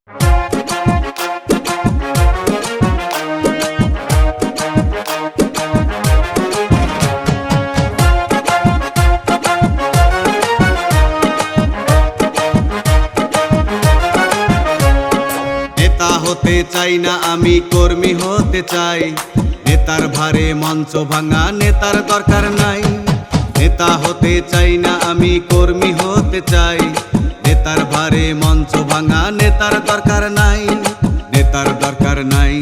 নেতা হতে চাই না আমি, কর্মী হতে চাই। নেতার ভারে মঞ্চ ভাঙা, নেতার দরকার নাই। নেতা হতে চাই না আমি, কর্মী হতে চাই। নেতার ভারে মঞ্চ ভাঙা, নেতার দরকার নাই, নেতার দরকার নাই।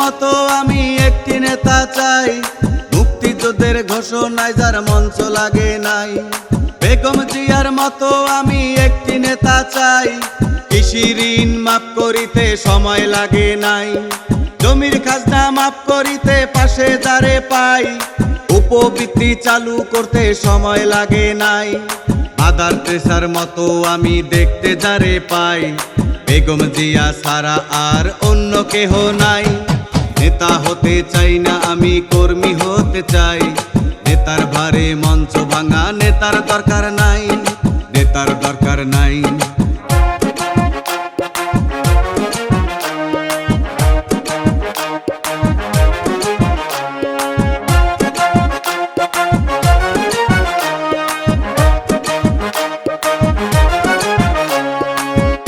মতো আমি একটি নেতা চাই, মুক্তিযুদ্ধের ঘোষণায় যার মঞ্চ লাগে নাই। বেগম জিয়ার মতো আমি একটি নেতা চাই, কৃষি ঋণ মাফ করিতে সময় লাগে নাই। জমির খাজনা মাফ করিতে পাশে যারে পাই, উপবৃত্তি চালু করতে সময় লাগে নাই। মাদার তেরেসার মতো আমি দেখতে যারে পাই, বেগম জিয়া ছাড়া আর অন্য কেহ নাই। নেতা হতে চাই না আমি, কর্মী হতে চাই। নেতার ভারে মঞ্চ ভাঙা, নেতার দরকার নাই, নেতার দরকার নাই।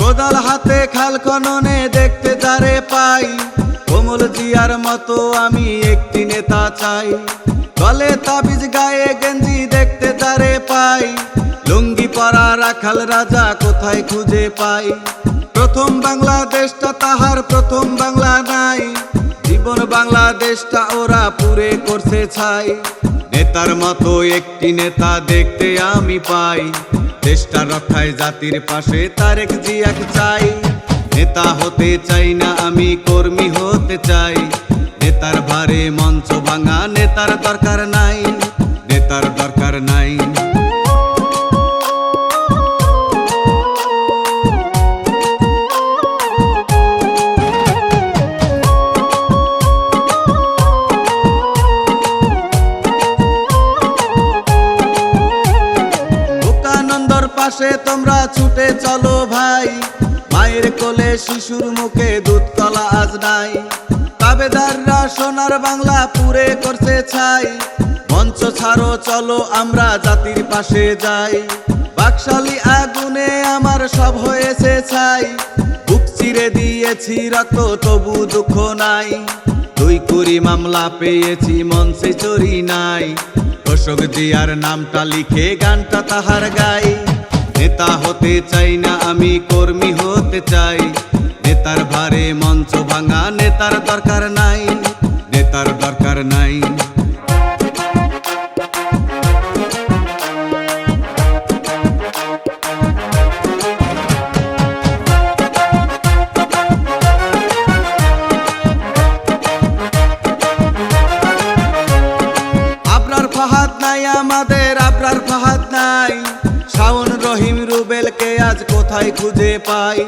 কোদাল হাতে খাল খননে দেখতে যারে পাই, কমল জিয়ার মতো আমি একটি নেতা চাই। গলে তাবিজ গায়ে গেঞ্জি দেখতে যারে পাই, লুঙ্গি পরা রাখাল রাজা কোথায় খুঁজে পাই। প্রথম বাংলাদেশটা তাহার প্রথম বাংলা নাই, জীবন বাংলাদেশটা ওরা পুরে করছে ছাই। নেতার মতো একটি নেতা দেখতে আমি পাই, দেশটা রক্ষায় জাতির পাশে তারেক জিয়াকে চাই। নেতা হতে চাই না আমি, কর্মী হতে চাই। নেতার ভারে মঞ্চ ভাঙা, নেতার দরকার নাই, নেতার দরকার নাই। বুকানন্দর পাশে তোমরা ছুটে চলো ভাই, মায়ের কোলে শিশুর মুখে দুধ কলা আজ নাই। তাবেদাররা সোনার বাংলা পুরে করছে ছাই, মঞ্চ ছাড়ো চলো আমরা জাতির পাশে যাই। বাকশালী আগুনে আমার সব হয়েছে ছাই, বুক চিরে দিয়েছি রক্ত তবু দুঃখ নাই। 2 কোটি মামলা পেয়েছি মঞ্চে চুরি নাই, অশোক জিয়ার নামটা লিখে গানটা তাহার গাই। নেতা হতে চাই না আমি, কর্মী হতে চাই। নেতার ভারে মঞ্চ ভাঙা, নেতার দরকার নাই, নেতার দরকার নাই। আবরার ফাহাদ নাই আমাদের, আবরার ফাহাদ নাই। শাওন রহিম রুবেলকে আজ কোথায় খুঁজে পাই,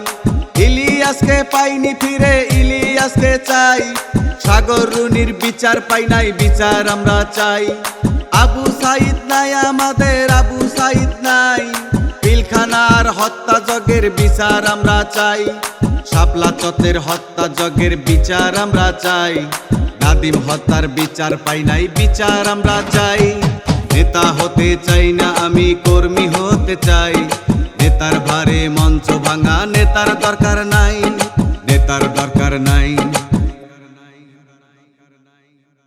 ইলিয়াসকে পাইনি ফিরে, ইলিয়াসকে চাই। সাগর রুনির বিচার পাই নাই, বিচার আমরা চাই। আবু সাইদ নাই আমাদের, আবু সাইদ নাই। পিলখানার হত্যাযজ্ঞের বিচার আমরা চাই, শাপলা চত্বরের হত্যাযজ্ঞের বিচার আমরা চাই। নাদিম হত্যার বিচার পাই নাই, বিচার আমরা চাই। নেতা হতে চাই না আমি, কর্মী হতে চাই। নেতার ভারে মঞ্চ ভাঙা, নেতার দরকার নাই।